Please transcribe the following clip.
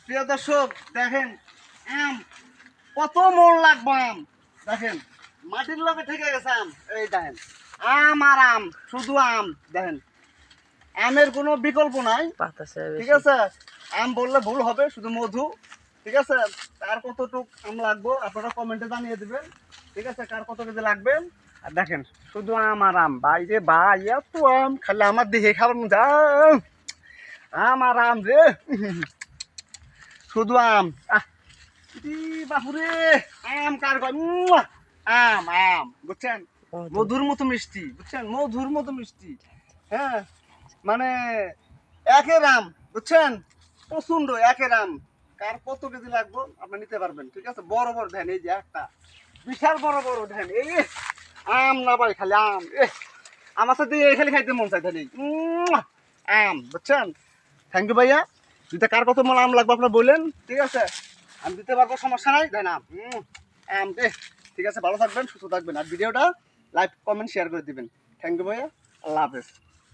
প্রিয় দর্শক দেখেন আম কত মন লাগবে আম দেখেন মাটির লগে থেকে গেছে আম এই দেখেন আম আর আম শুধু আম দেখেন আমের কোনো বিকল্প নাই ঠিক আছে আম বললে ভুল হবে শুধু মধু ঠিক আছে কার কতটুক আম লাগবে আপনারা কমেন্টে জানিয়ে দিবেন ঠিক আছে কার কত কেজি লাগবে আর দেখেন শুধু আম আর আম ভাই রে ভাই এত আম খালি আমার দেখে খাবার মজা আম আর আম রে শুধু আম বাপুরে আম কার কয় আম আম বুঝছেন মধুর মতো মিষ্টি বুঝছেন মধুর মতো মিষ্টি হ্যাঁ মানে একের আম বুঝছেন প্রচন্ড একের আম কার কত কেজি লাগবে আপনি নিতে পারবেন ঠিক আছে বড় বড় ধ্যান এই যে একটা বিশাল বড় বড় ধ্যান এই আম না ভাই খালি আম আমার সাথে এই খালি খাইতে মন চাই খালি আম বুঝছেন থ্যাংক ইউ ভাইয়া দুইটা কার কত মন আম লাগবে আপনার বললেন ঠিক আছে আমি দিতে পারবো সমস্যা নাই দেন আম আম দে ঠিক আছে ভালো থাকবেন সুস্থ থাকবেন আর ভিডিওটা লাইক কমেন্ট শেয়ার করে দিবেন থ্যাংক ইউ ভাইয়া আল্লাহ হাফেজ